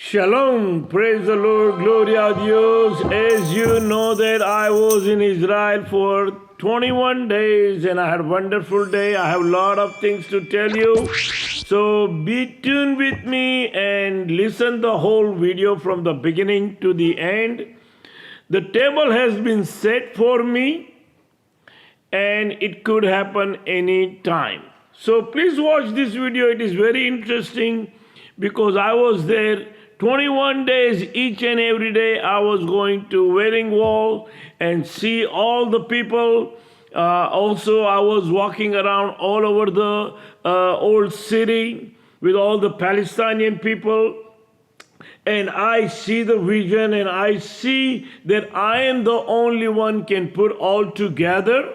Shalom, praise the Lord, gloria a Dios. As you know that I was in Israel for 21 days and I had a wonderful day. I have a lot of things to tell you. So be tuned with me and listen the whole video from the beginning to the end. The table has been set for me and it could happen any time. So please watch this video. It is very interesting because I was there 21 days, each and every day I was going to Wailing Wall and see all the people. Also, I was walking around all over the old city with all the Palestinian people. And I see the vision and I see that I am the only one can put all together.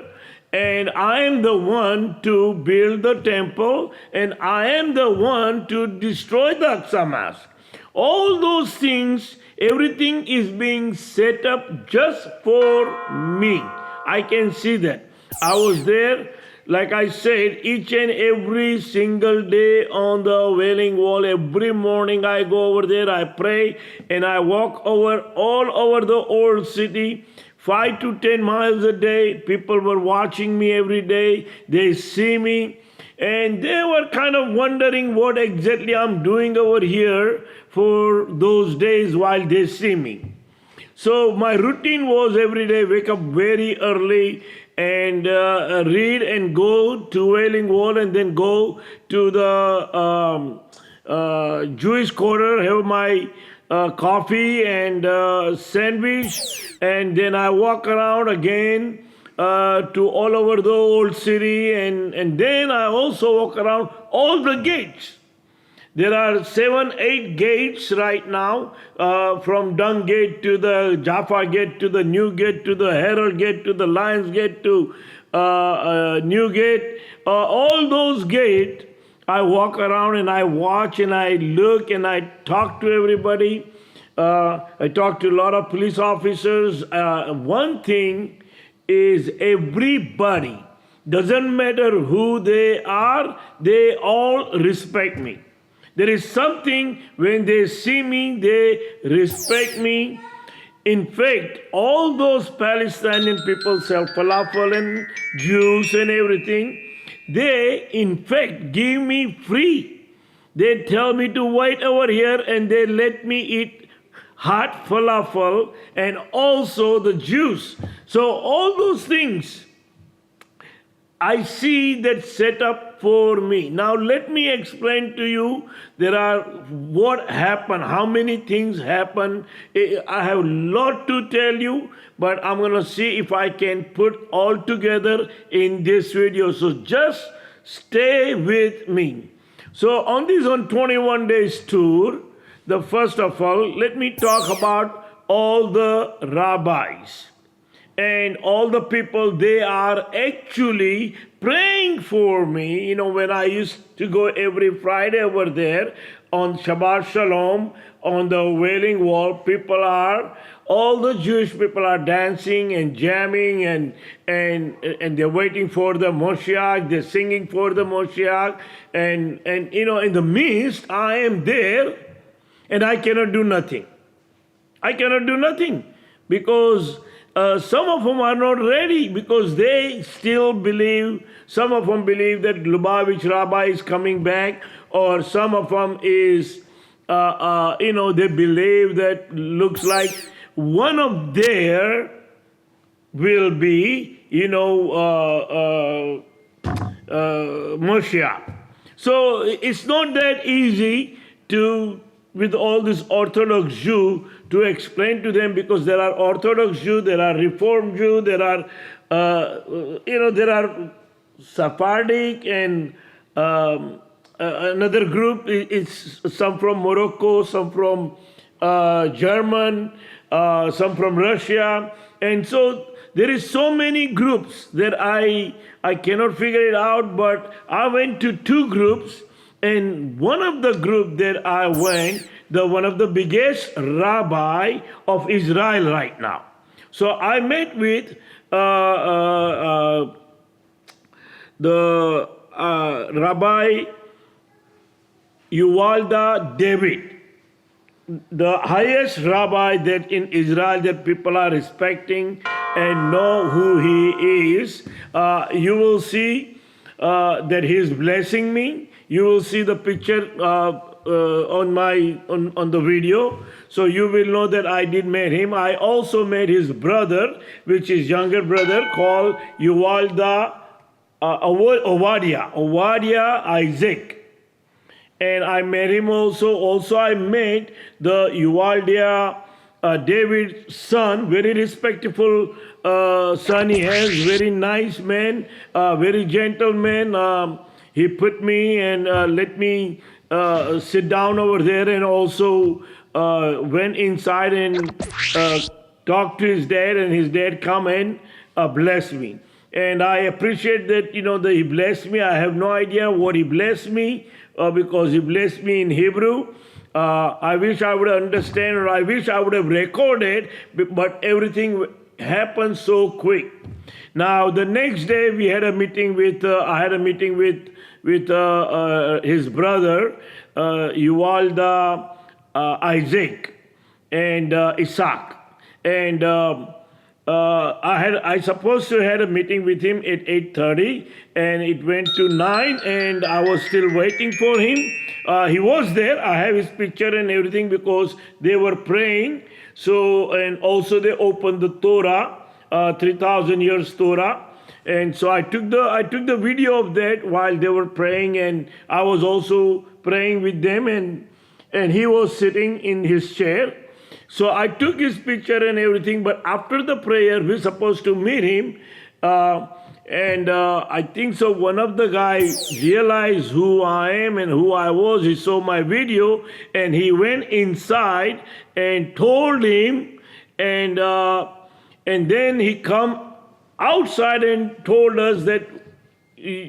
And I am the one to build the temple. And I am the one to destroy the Aqsa Mosque. All those things, everything is being set up just for me. I can see that. I was there, like I said, each and every single day on the Wailing Wall. Every morning I go over there, I pray, and I walk over all over the old city. 5 to 10 miles a day. People were watching me every day. They see me. And they were kind of wondering what exactly I'm doing over here for those days while they see me. So my routine was every day wake up very early and read and go to Wailing Wall and then go to the Jewish quarter, have my coffee and sandwich, and then I walk around again to all over the old city, and then I also walk around all the gates. There are 7, 8 gates right now, from Dung Gate to the Jaffa Gate to the New Gate to the Herald Gate to the Lions Gate to New Gate. All those gates, I walk around and I watch and I look and I talk to everybody. I talk to a lot of police officers. One thing is everybody, doesn't matter who they are, they all respect me. There is something when they see me, they respect me. In fact, all those Palestinian people sell falafel and juice and everything. They, in fact, give me free. They tell me to wait over here and they let me eat hot falafel and also the juice. So all those things, I see that set up for me. Now let me explain to you, there are what happened, how many things happen. I have a lot to tell you, but I'm going to see if I can put all together in this video. So just stay with me. So on this 21 days tour, the first of all, let me talk about all the rabbis. And all the people, they are actually praying for me. You know, when I used to go every Friday over there on Shabbat Shalom, on the Wailing Wall, all the Jewish people are dancing and jamming and they're waiting for the Moshiach, they're singing for the Moshiach. And you know, in the midst, I am there and I cannot do nothing. I cannot do nothing because some of them are not ready because they still believe, some of them believe that Lubavitch Rabbi is coming back, or some of them is, you know, they believe that looks like one of their will be, you know, Moshiach. So it's not that easy to, with all this Orthodox Jew, to explain to them, because there are Orthodox Jew, there are Reformed Jew, there are, you know, there are Sephardic and another group. It's some from Morocco, some from German, some from Russia, and so there is so many groups that I cannot figure it out. But I went to 2 groups, and one of the group that I went, one of the biggest rabbi of Israel right now. So I met with the Rabbi Yuvalda David. the highest rabbi that in Israel that people are respecting and know who he is. You will see that he is blessing me. You will see the picture on the video, so you will know that I did meet him. I also met his brother, which is younger brother, called Yuvalda Ovadia Isaac. And I met him also. Also, I met the Uvaldia David's son, very respectful son he has, very nice man, very gentle man. He put me and let me sit down over there, and also went inside and talked to his dad, and his dad come and bless me. And I appreciate that, that he blessed me. I have no idea what he blessed me, because he blessed me in Hebrew. I wish I would understand, or I wish I would have recorded, but everything happened so quick. Now, the next day we had a meeting with, I had a meeting with his brother, Yuvalda Isaac and Isaac. And I supposed to had a meeting with him at 8:30, and it went to 9, and I was still waiting for him. He was there. I have his picture and everything, because they were praying. So, and also they opened the Torah, 3,000 years Torah. And so I took the video of that while they were praying, and I was also praying with them, and he was sitting in his chair. So I took his picture and everything, but after the prayer, we're supposed to meet him. And I think so one of the guys realized who I am and who I was. He saw my video, and he went inside and told him, and then he come outside and told us that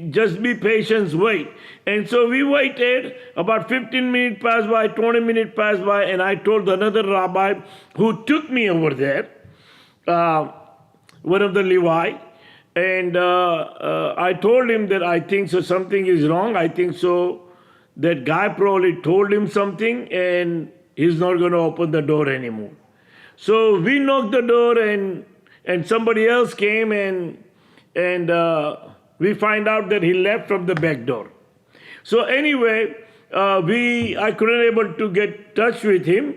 just be patient, wait. And so we waited. About 15 minutes passed by, 20 minutes passed by, and I told another rabbi who took me over there, one of the Levi, and I told him that I think so something is wrong. I think so that guy probably told him something, and he's not going to open the door anymore. So we knocked the door, and somebody else came, and we find out that he left from the back door. So anyway, I couldn't able to get touch with him,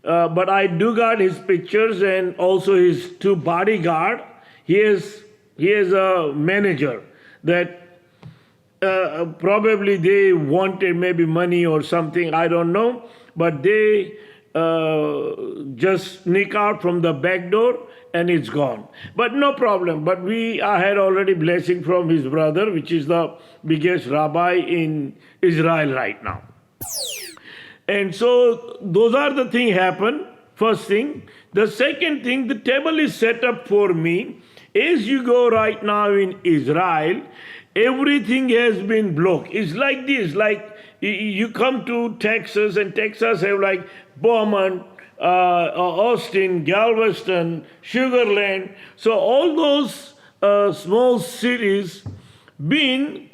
but I do got his pictures and also his two bodyguard. He is a manager that probably they wanted maybe money or something, I don't know, but they just sneak out from the back door, and it's gone. But no problem. But I had already blessing from his brother, which is the biggest rabbi in Israel right now. And so those are the things happen. First thing. The second thing, the table is set up for me. As you go right now in Israel, everything has been blocked. It's like this, like you come to Texas, and Texas have like Beaumont, Austin, Galveston, Sugar Land. So all those small cities been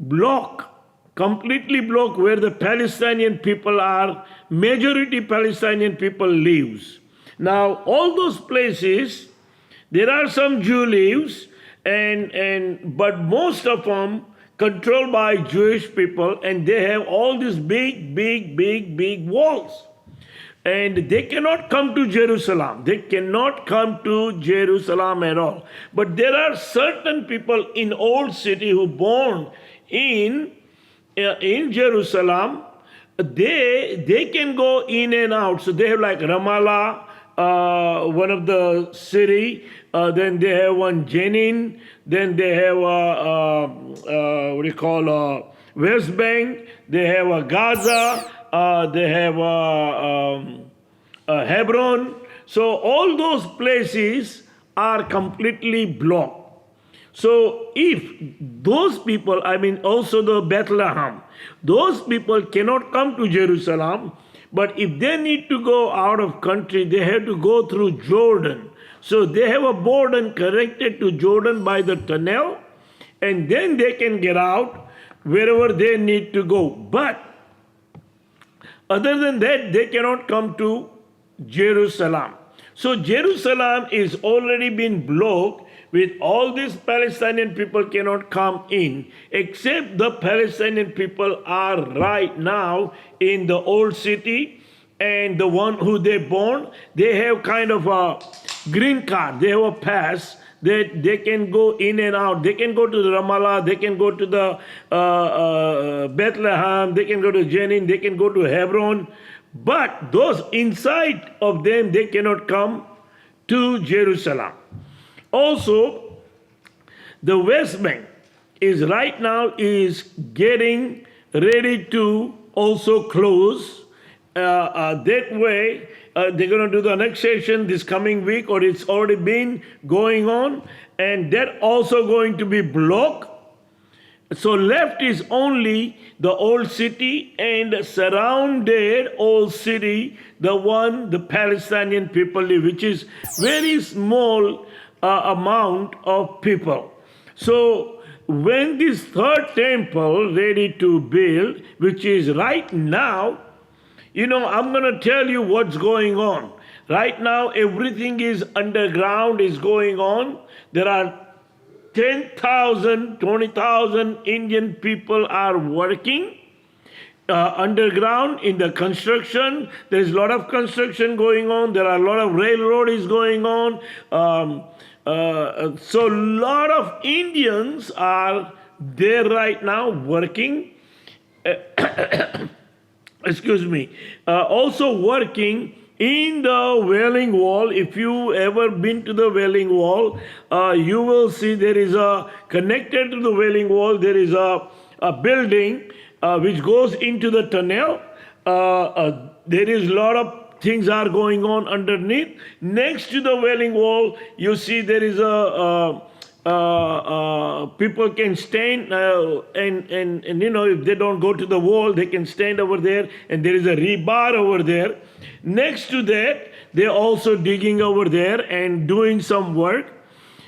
blocked, completely blocked, where the Palestinian people are, majority Palestinian people lives. Now all those places, there are some Jew lives, but most of them controlled by Jewish people, and they have all these big walls. And they cannot come to Jerusalem. They cannot come to Jerusalem at all. But there are certain people in old city who born in Jerusalem. They can go in and out. So they have like Ramallah, one of the city. Then they have one Jenin. Then they have West Bank. They have a Gaza. They have Hebron. So all those places are completely blocked. So if those people, also the Bethlehem, those people cannot come to Jerusalem, but if they need to go out of country, they have to go through Jordan. So they have a border connected to Jordan by the tunnel, and then they can get out wherever they need to go. But Other than that, they cannot come to Jerusalem. So Jerusalem is already been blocked with all these Palestinian people cannot come in, except the Palestinian people are right now in the old city, and the one who they born, they have kind of a green card, they have a pass that they can go in and out. They can go to the Ramallah, they can go to the Bethlehem, they can go to Jenin, they can go to Hebron. But those inside of them, they cannot come to Jerusalem. Also, the West Bank is right now is getting ready to also close. That way, they're going to do the annexation this coming week, or it's already been going on, and that also going to be blocked. So left is only the old city and surrounded old city, the one the Palestinian people live, which is very small amount of people. So when this third temple ready to build, which is right now, I'm going to tell you what's going on. Right now, everything is underground is going on. There are 10,000, 20,000 Indian people are working underground in the construction. There's a lot of construction going on. There are a lot of railroad is going on. So a lot of Indians are there right now working. Excuse me. Also working in the Wailing Wall. If you ever been to the Wailing Wall, you will see there is connected to the Wailing Wall, there is a building which goes into the tunnel. There is a lot of things are going on underneath. Next to the Wailing Wall, you see there is people can stand and if they don't go to the wall, they can stand over there, and there is a rebar over there. Next to that, they're also digging over there and doing some work.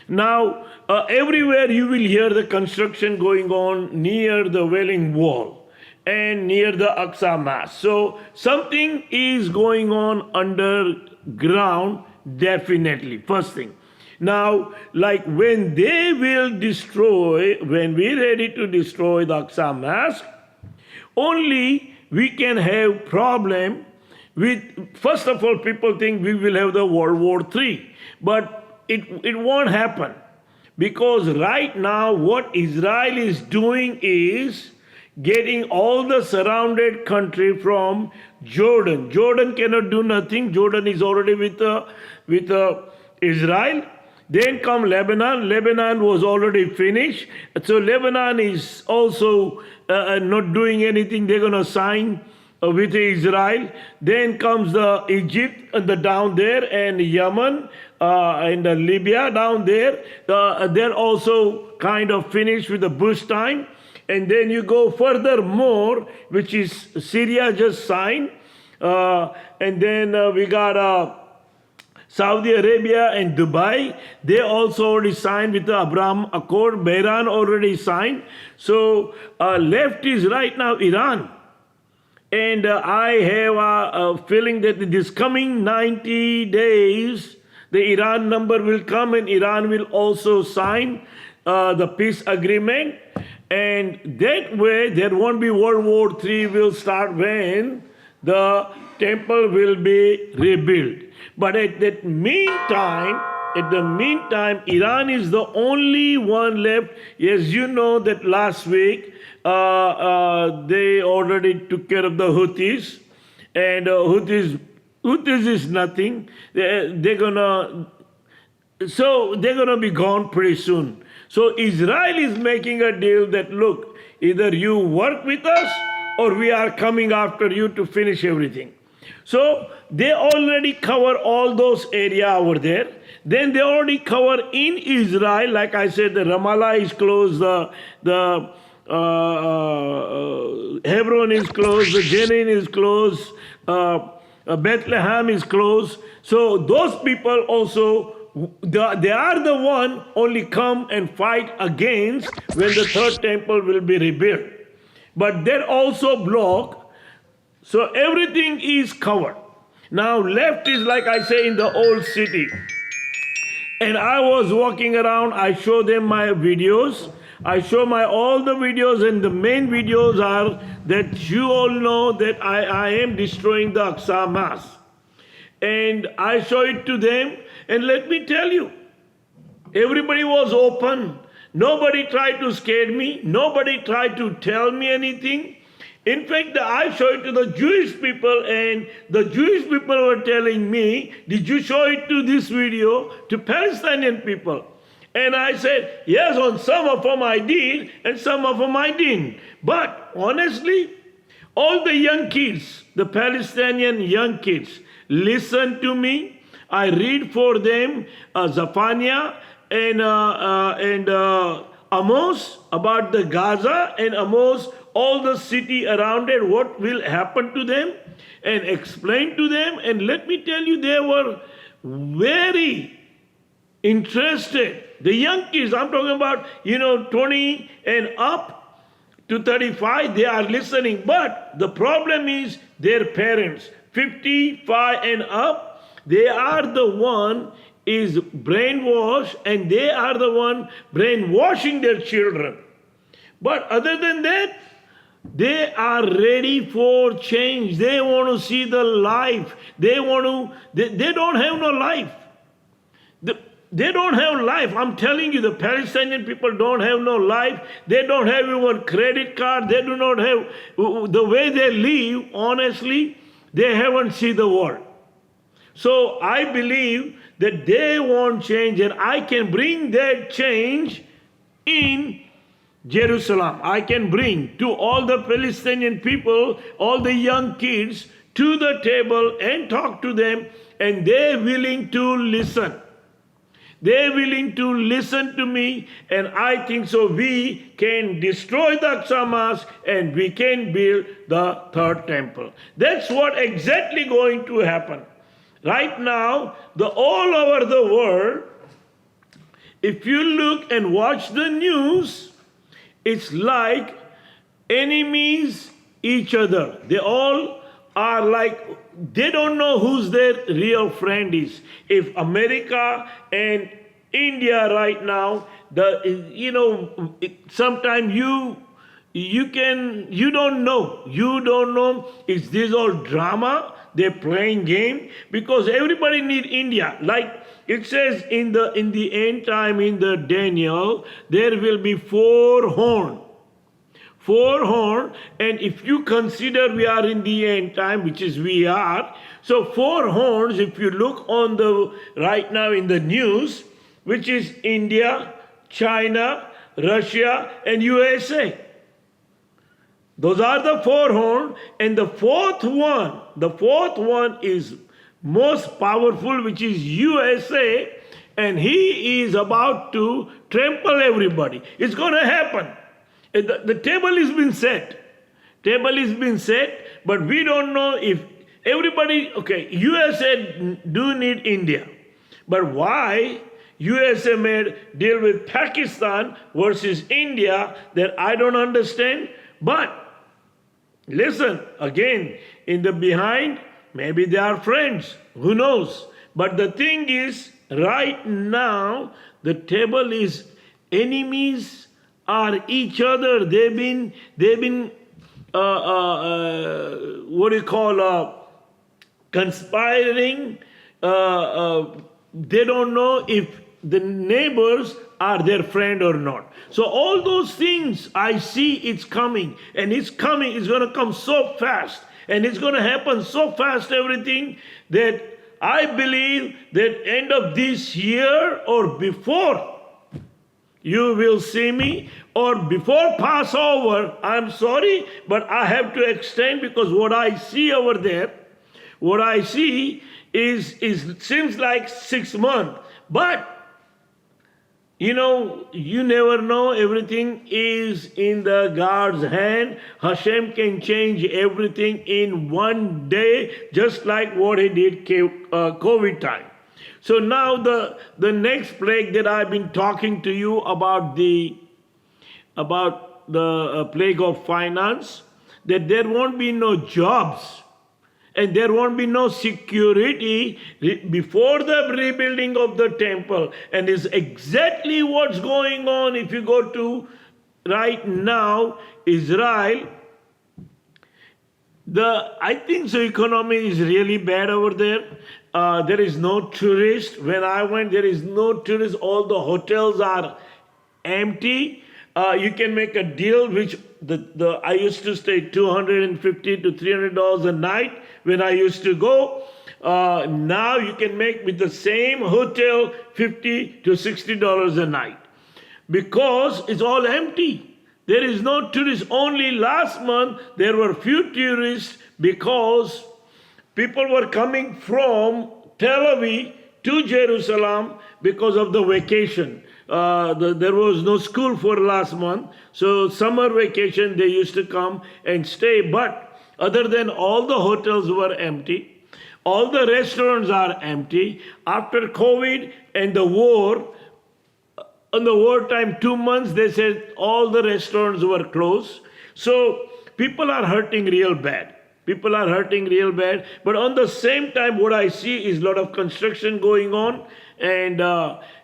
Now, everywhere you will hear the construction going on near the Wailing Wall and near the Aqsa Mosque. So something is going on underground, definitely, first thing. Now, like when they will destroy, when we're ready to destroy the Aqsa Mosque, only we can have problem with, first of all, people think we will have the World War III, but it won't happen, because right now what Israel is doing is getting all the surrounded country from Jordan. Jordan cannot do nothing. Jordan is already with Israel. Then come Lebanon. Lebanon was already finished. So Lebanon is also not doing anything. They're going to sign with Israel. Then comes the Egypt down there, and Yemen and Libya down there. They're also kind of finished with the Bush time. And then you go furthermore, which is Syria just signed. And then we got Saudi Arabia and Dubai. They also already signed with the Abraham Accord. Bahrain already signed. So left is right now Iran. And I have a feeling that this coming 90 days, the Iran number will come, and Iran will also sign the peace agreement. And that way, there won't be World War III will start when the temple will be rebuilt. But at the meantime, Iran is the only one left. As you know that last week, they already took care of the Houthis. And Houthis is nothing. They're gonna be gone pretty soon. So Israel is making a deal that, look, either you work with us or we are coming after you to finish everything. So they already cover all those areas over there. Then they already cover in Israel. Like I said, the Ramallah is closed, the Hebron is closed, the Jenin is closed, Bethlehem is closed. So those people also, they are the one only come and fight against when the third temple will be rebuilt. But they're also blocked So everything is covered. Now left is like I say in the old city. And I was walking around, I show them my videos. I show my all the videos, and the main videos are that you all know that I am destroying the Aqsa Mosque. And I show it to them, and let me tell you, everybody was open. Nobody tried to scare me. Nobody tried to tell me anything. In fact, I showed it to the Jewish people, and the Jewish people were telling me, did you show it to this video to Palestinian people? And I said, yes, on some of them I did, and some of them I didn't. But honestly, all the young kids, the Palestinian young kids, listen to me. I read for them Zephaniah and Amos about the Gaza, and Amos, all the city around it, what will happen to them, and explain to them. And let me tell you, they were very interested. The young kids, I'm talking about, 20 and up to 35, they are listening. But the problem is their parents, 55 and up, they are the one is brainwashed, and they are the one brainwashing their children. But other than that, they are ready for change. They want to see the life. They don't have no life. They don't have life. I'm telling you, the Palestinian people don't have no life. They don't have even credit card. They do not have, the way they live, honestly, they haven't seen the world. So I believe that they want change, and I can bring that change in Jerusalem. I can bring to all the Palestinian people, all the young kids, to the table and talk to them, and they're willing to listen. They're willing to listen to me, and I think so we can destroy the Aqsa Mosque and we can build the third temple. That's what exactly going to happen. Right now, all over the world, if you look and watch the news, it's like enemies each other. They all are like, they don't know who's their real friend is. If America and India right now, sometimes you don't know, is this all drama? They're playing game, because everybody need India. Like it says in the end time, in the Daniel, there will be four horn, and if you consider we are in the end time, which is we are, so four horns, if you look on the right now in the news, which is India, China, Russia, and USA. Those are the four horns, and the fourth one is most powerful, which is USA, and he is about to trample everybody. It's going to happen. The table has been set. But we don't know if everybody, okay, USA do need India. But why USA made deal with Pakistan versus India, that I don't understand. But listen, again, in the behind, maybe they are friends, who knows? But the thing is, right now, the table is enemies are each other. They've been conspiring. They don't know if the neighbors are their friend or not. So all those things I see, it's coming, and it's going to come so fast, and it's going to happen so fast, everything, that I believe that end of this year or before, you will see me, or before Passover. I'm sorry, but I have to extend, because what I see over there, what I see is seems like 6 months. But you never know. Everything is in the God's hand. Hashem can change everything in one day, just like what he did COVID time. So now the next plague that I've been talking to you about, the plague of finance. that there won't be no jobs and there won't be no security before the rebuilding of the temple. And is exactly what's going on. If you go to right now, Israel, I think the economy is really bad over there. There is no tourist. When I went, there is no tourist. All the hotels are empty. You can make a deal, which I used to stay $250 to $300 a night when I used to go. Now you can make with the same hotel $50 to $60 a night because it's all empty. There is no tourists. Only last month there were few tourists because people were coming from Tel Aviv to Jerusalem because of the vacation. There was no school for last month. So summer vacation they used to come and stay. But other than all the hotels were empty. All the restaurants are empty. After COVID and the war, in the wartime, 2 months, they said all the restaurants were closed. So people are hurting real bad. People are hurting real bad. But on the same time, what I see is a lot of construction going on. And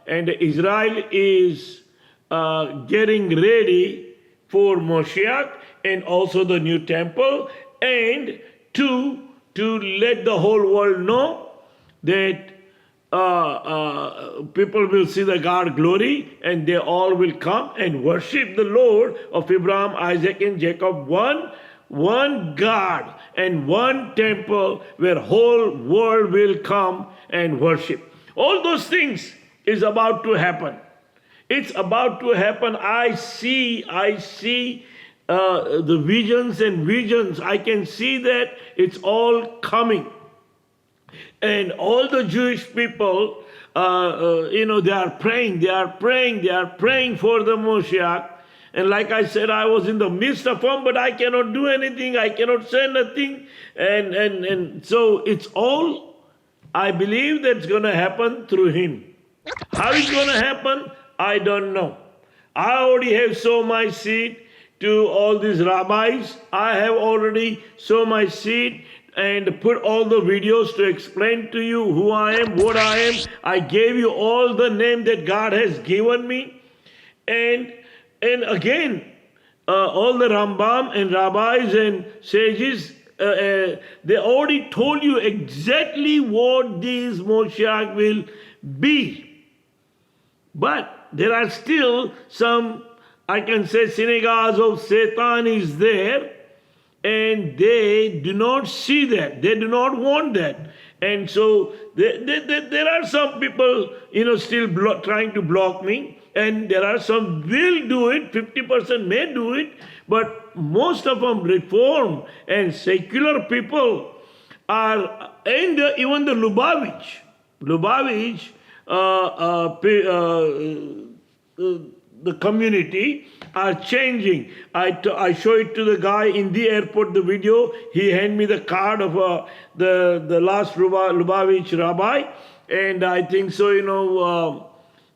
Israel is getting ready for Moshiach and also the new temple. And to let the whole world know that people will see the God glory and they all will come and worship the Lord of Abraham, Isaac, and Jacob. One God and one temple where whole world will come and worship. All those things is about to happen. It's about to happen. I see the visions and visions. I can see that it's all coming. And all the Jewish people, they are praying for the Moshiach. And like I said, I was in the midst of them, but I cannot do anything. I cannot say nothing. And so it's all, I believe that's going to happen through him. How it's going to happen, I don't know. I already have sown my seed to all these rabbis. I have already sown my seed and put all the videos to explain to you who I am, what I am. I gave you all the name that God has given me. And again, all the Rambam and rabbis and sages, they already told you exactly what this Moshiach will be. But there are still some, I can say, synagogues of Satan is there. And they do not see that. They do not want that. And so there are some people, still trying to block me. And there are some will do it. 50% may do it. But most of them reform and secular people are, and even the Lubavitch, the community are changing. I show it to the guy in the airport, the video. He handed me the card of the last Lubavitch rabbi. And I think so,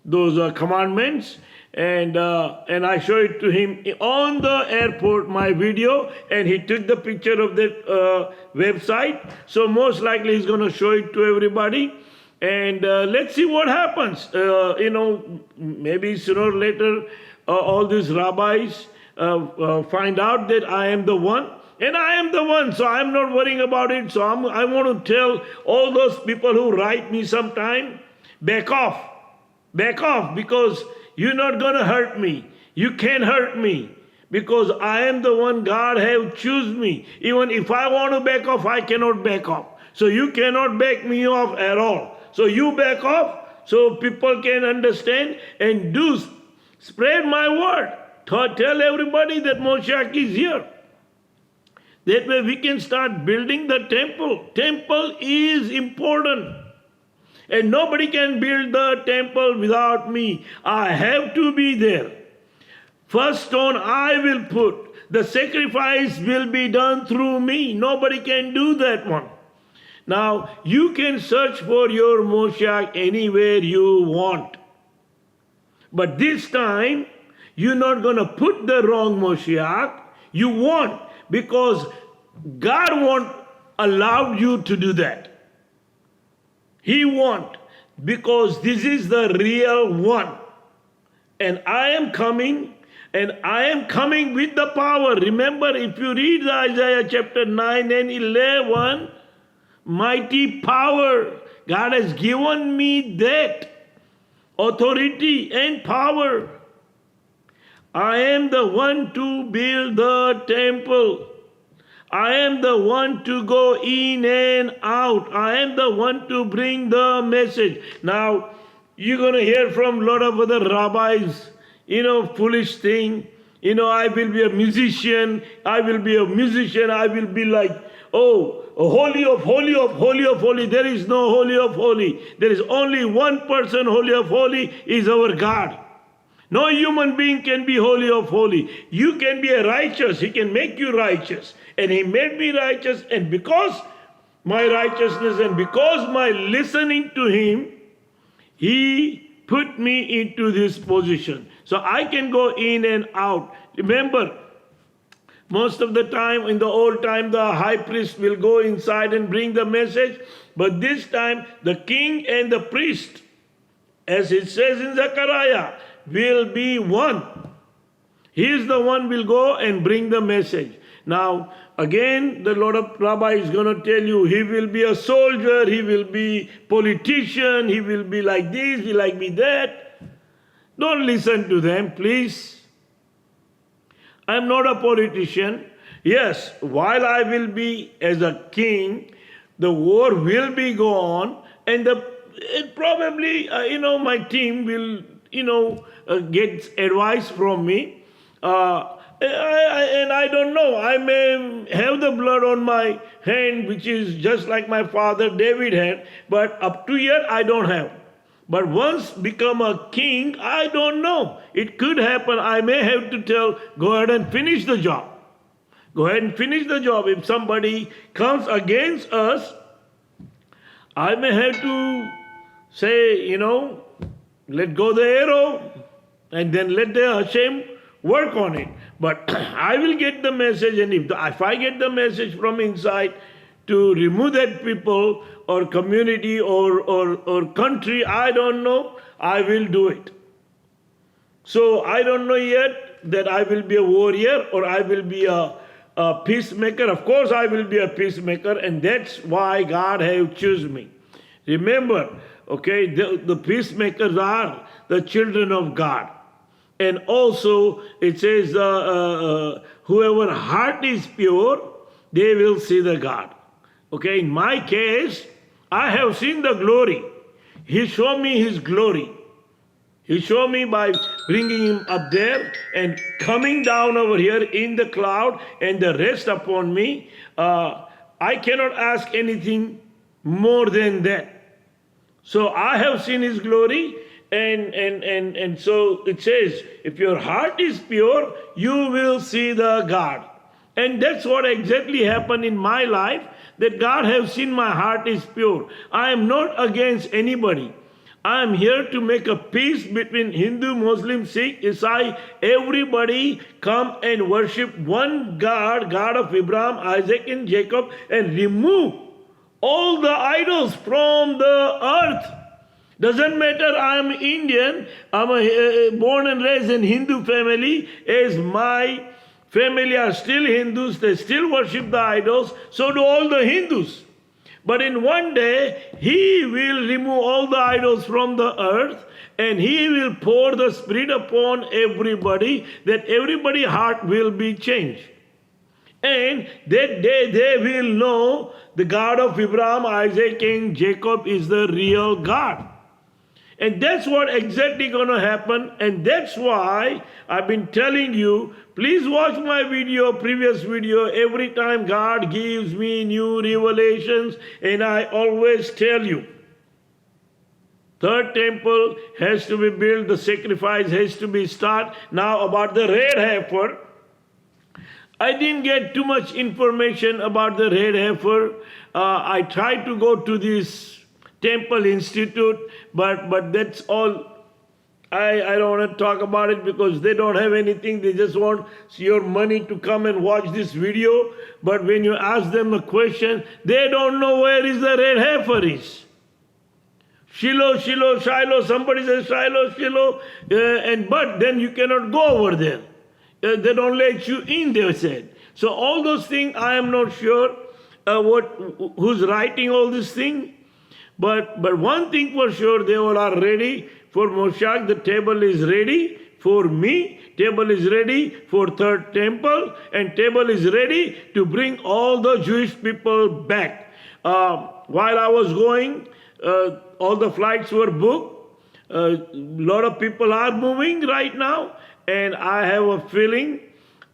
those commandments. And I show it to him on the airport, my video. And he took the picture of that website. So most likely he's going to show it to everybody. And let's see what happens. Maybe sooner or later, all these rabbis find out that I am the one. And I am the one, so I'm not worrying about it. So I want to tell all those people who write me sometime, back off. Back off, because you're not going to hurt me. You can't hurt me. Because I am the one God have choose me. Even if I want to back off, I cannot back off. So you cannot back me off at all. So you back off so people can understand and spread my word. Tell everybody that Moshiach is here. That way we can start building the temple. Temple is important. And nobody can build the temple without me. I have to be there. First stone I will put. The sacrifice will be done through me. Nobody can do that one. Now, you can search for your Moshiach anywhere you want. But this time, you're not going to put the wrong Moshiach. You want, Because God won't allow you to do that. He won't, because this is the real one. And I am coming, and I am coming with the power. Remember, if you read Isaiah chapter 9 and 11, mighty power. God has given me that authority and power. I am the one to build the temple. I am the one to go in and out. I am the one to bring the message. Now, you're going to hear from a lot of other rabbis, foolish thing. I will be a musician. I will be a musician. I will be like, holy of holy of holy of holy. There is no holy of holy. There is only one person holy of holy is our God. No human being can be holy of holy. You can be a righteous. He can make you righteous. And He made me righteous. And because my righteousness and because my listening to Him, He put me into this position. So I can go in and out. Remember, most of the time, in the old time, the high priest will go inside and bring the message. But this time, the king and the priest, as it says in Zechariah, will be one. He is the one will go and bring the message. Now, again, the Lord of Rabbi is going to tell you, he will be a soldier, he will be politician, he will be like this, he like be that. Don't listen to them, please. I'm not a politician. Yes, while I will be as a king, the war will be go on, and probably, my team will, get advice from me. And I don't know, I may have the blood on my hand, which is just like my father David had, but up to yet I don't have. But once become a king, I don't know. It could happen. I may have to tell, go ahead and finish the job. Go ahead and finish the job. If somebody comes against us, I may have to say, let go the arrow and then let the Hashem work on it. But I will get the message, and if I get the message from inside to remove that people or community or country, I don't know, I will do it. So I don't know yet that I will be a warrior or I will be a peacemaker. Of course I will be a peacemaker, and that's why God have chosen me. Remember, okay, the peacemakers are the children of God. And also it says, whoever heart is pure, they will see the God. Okay, in my case, I have seen the glory. He showed me His glory. He showed me by bringing Him up there and coming down over here in the cloud and the rest upon me. I cannot ask anything more than that. So I have seen His glory, and so it says, if your heart is pure, you will see the God. And that's what exactly happened in my life, that God has seen my heart is pure. I am not against anybody. I am here to make a peace between Hindu, Muslim, Sikh, Isai. Everybody come and worship one God, God of Abraham, Isaac, and Jacob, and remove all the idols from the earth. Doesn't matter, I am Indian, I'm born and raised in Hindu family, as my family are still Hindus, they still worship the idols, so do all the Hindus. But in one day, He will remove all the idols from the earth, and He will pour the Spirit upon everybody, that everybody's heart will be changed. And that day they will know the God of Abraham, Isaac, and Jacob is the real God. And that's what exactly going to happen. And that's why I've been telling you, please watch my video, previous video. Every time God gives me new revelations, and I always tell you, third temple has to be built, the sacrifice has to be started. Now about the red heifer, I didn't get too much information about the red heifer. I tried to go to this Temple Institute, but that's all I don't want to talk about it because they don't have anything. They just want your money to come and watch this video. But when you ask them a question, they don't know where is the red heifer is. Shiloh, Shiloh, Shiloh. Somebody says Shiloh, Shiloh. But then you cannot go over there. They don't let you in, they said. So all those things, I am not sure who's writing all this thing. But one thing for sure, they all are ready for Moshiach. The table is ready for me. Table is ready for third temple. And table is ready to bring all the Jewish people back. While I was going, all the flights were booked. A lot of people are moving right now. And I have a feeling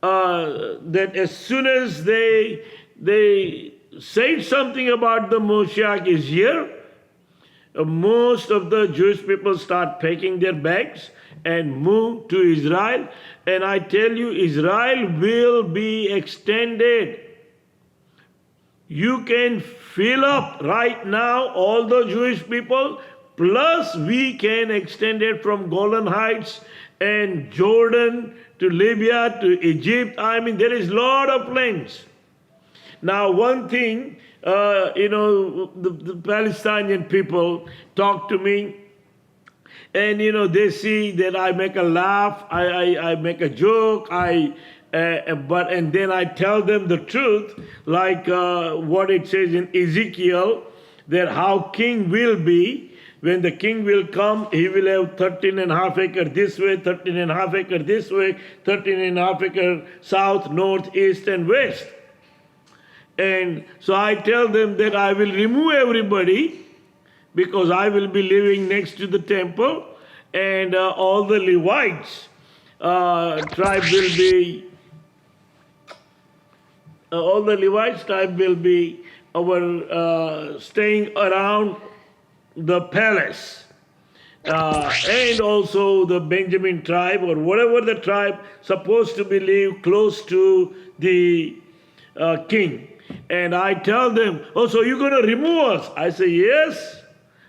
that as soon as they said something about the Moshiach is here, most of the Jewish people start packing their bags and move to Israel. And I tell you, Israel will be extended. You can fill up right now all the Jewish people, plus we can extend it from Golan Heights and Jordan to Libya to Egypt. I mean, there is a lot of lands. Now, one thing, the Palestinian people talk to me, and they see that I make a laugh, I make a joke, and then I tell them the truth, like what it says in Ezekiel, that how king will be. When the king will come, he will have 13.5 acres this way, 13.5 acres this way, 13.5 acres south, north, east, and west. And so I tell them that I will remove everybody because I will be living next to the temple, and all the Levites tribe will be, staying around the palace, and also the Benjamin tribe or whatever the tribe supposed to be live close to the king. And I tell them, oh, so you're going to remove us? I say, yes.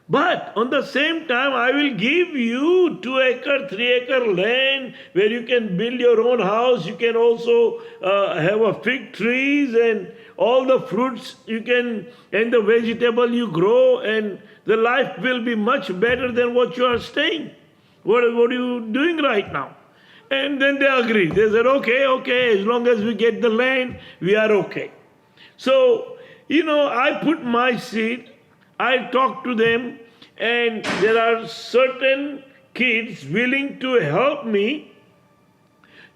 But on the same time, I will give you 2 acre, 3 acre land where you can build your own house. You can also have a fig trees and all the fruits you can, and the vegetable you grow, and the life will be much better than what you are staying. What are you doing right now? And then they agreed. They said, okay, as long as we get the land, we are okay. So, I put my seed, I talk to them, and there are certain kids willing to help me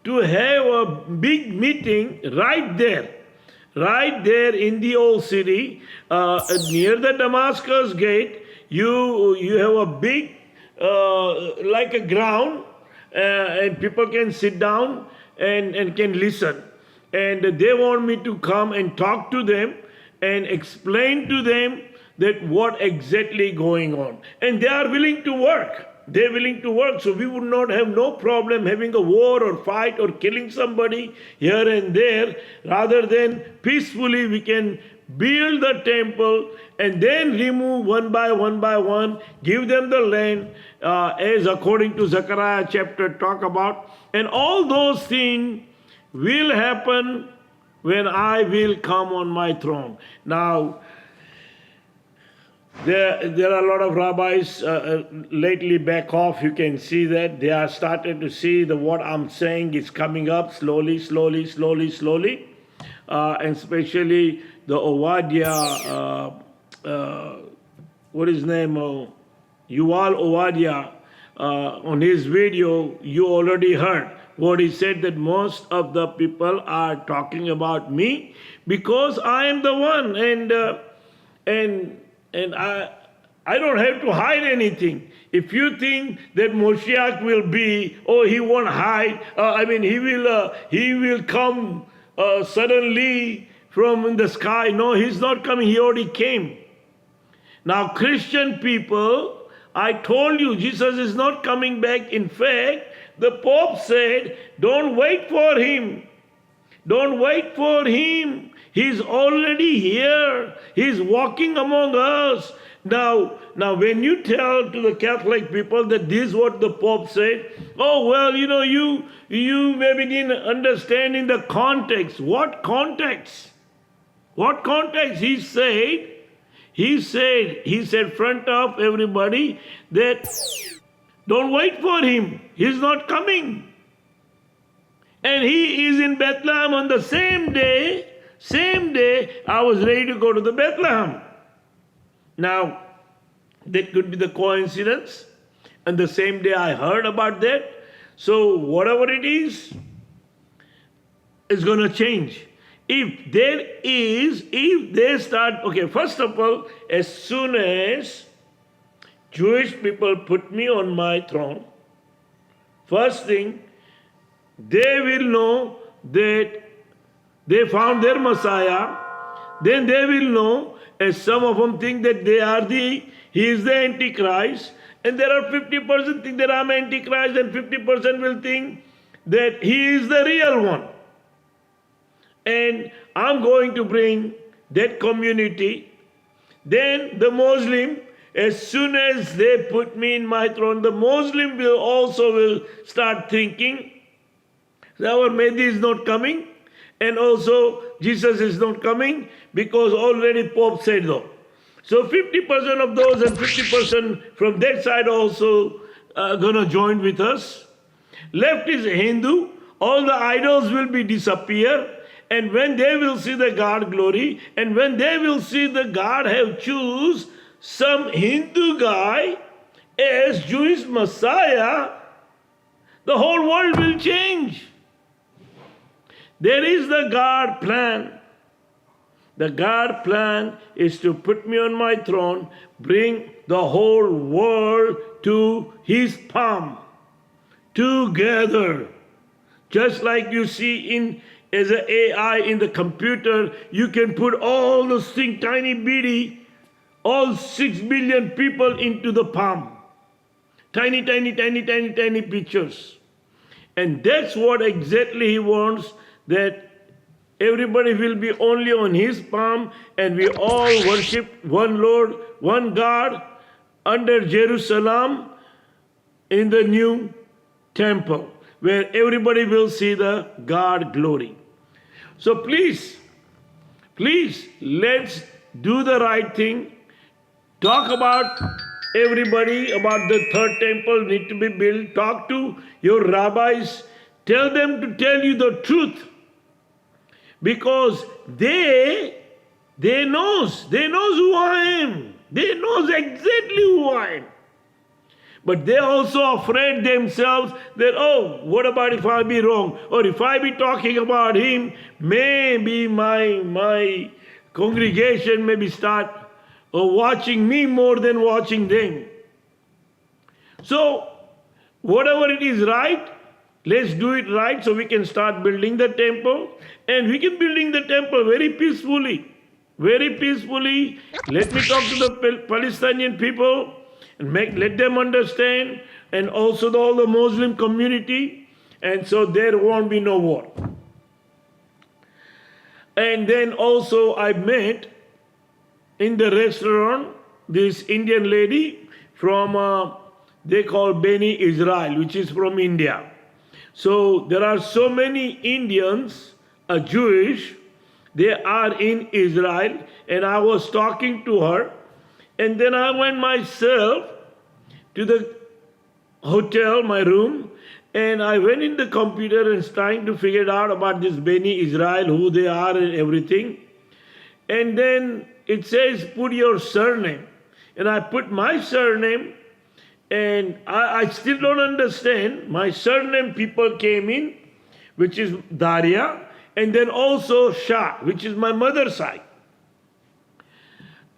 to have a big meeting right there in the old city, near the Damascus gate. You have a big, like a ground, and people can sit down and can listen. And they want me to come and talk to them and explain to them that what exactly going on. And they are willing to work. They're willing to work. So we would not have no problem having a war or fight or killing somebody here and there. Rather than peacefully we can build the temple and then remove one by one, give them the land, as according to Zechariah chapter talk about. And all those things will happen when I will come on my throne. Now, there are a lot of rabbis lately back off. You can see that they are starting to see what I'm saying is coming up slowly. And especially the Ovadia, what is his name? Yuval Ovadia, on his video, you already heard what he said, that most of the people are talking about me because I am the one, and I don't have to hide anything. If you think that Moshiach will be, he won't hide. He will come suddenly from the sky. No, he's not coming. He already came. Now, Christian people, I told you, Jesus is not coming back. In fact, the Pope said, don't wait for him. Don't wait for him. He's already here. He's walking among us. Now, when you tell to the Catholic people that this is what the Pope said, oh well, you maybe didn't understand in the context. What context? What context? He said front of everybody that don't wait for him. He's not coming. And he is in Bethlehem on the same day I was ready to go to the Bethlehem. Now, that could be the coincidence. And the same day I heard about that. So whatever it is, it's going to change. If they start, okay, first of all, as soon as Jewish people put me on my throne, first thing, they will know that they found their Messiah. Then they will know, as some of them think that he is the Antichrist. And there are 50% think that I'm Antichrist, and 50% will think that he is the real one. And I'm going to bring that community. Then the Muslim, as soon as they put me in my throne, the Muslim will start thinking, our Mahdi is not coming, and also Jesus is not coming, because already Pope said so. So 50% of those and 50% from that side also going to join with us. Left is Hindu. All the idols will be disappear. And when they will see the God glory, and when they will see the God have choose some Hindu guy as Jewish Messiah, the whole world will change. There is the God plan. The God plan is to put me on my throne, bring the whole world to his palm, together. Just like you see as an AI in the computer, you can put all those things, tiny bitty, all 6 billion people into the palm. Tiny pictures. And that's what exactly he wants, that everybody will be only on his palm, and we all worship one Lord, one God, under Jerusalem in the new temple, where everybody will see the God glory. So please, let's do the right thing. Talk about everybody, about the third temple need to be built. Talk to your rabbis. Tell them to tell you the truth. Because they knows who I am. They knows exactly who I am. But they also afraid themselves that, oh, what about if I be wrong? Or if I be talking about him, maybe my congregation maybe start watching me more than watching them. So, whatever it is right, let's do it right so we can start building the temple. And we can building the temple very peacefully. Very peacefully. Let me talk to the Palestinian people and let them understand, and also all the Muslim community, and so there won't be no war. And then also I met in the restaurant this Indian lady from, they call Beni Israel, which is from India. So there are so many Indians, Jewish, they are in Israel, and I was talking to her, and then I went myself to the hotel, my room, and I went in the computer and trying to figure out about this Beni Israel, who they are and everything. And then it says, put your surname. And I put my surname, and I still don't understand. My surname people came in, which is Daria, and then also Shah, which is my mother's side.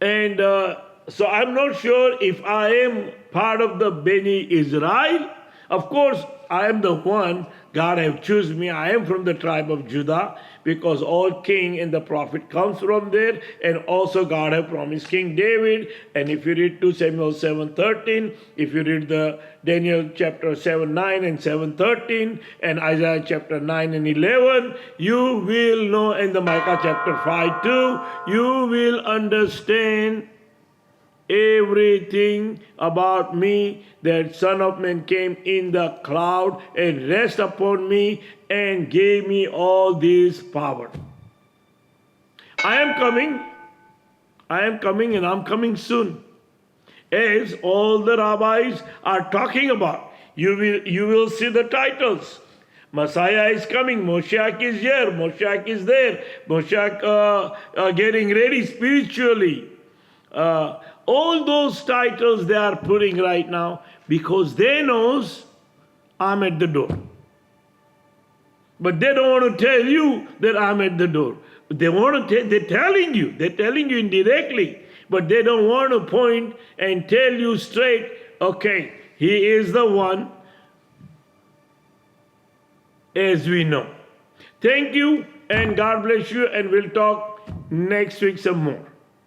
And so I'm not sure if I am part of the Beni Israel. Of course, I am the one, God have chosen me. I am from the tribe of Judah, because all king and the prophet comes from there, and also God have promised King David. And if you read 2 Samuel 7:13, if you read the Daniel chapter 7:9 and 7:13, and Isaiah chapter 9 and 11, you will know, in the Micah chapter 5 too, you will understand everything about me, that Son of Man came in the cloud and rest upon me and gave me all this power. I am coming and I'm coming soon. As all the rabbis are talking about, you will see the titles. Messiah is coming, Moshiach is here, Moshiach is there, Moshiach getting ready spiritually. All those titles they are putting right now because they knows I'm at the door. But they don't want to tell you that I'm at the door. They're telling you indirectly, but they don't want to point and tell you straight, okay, he is the one, as we know. Thank you and God bless you, and we'll talk next week some more.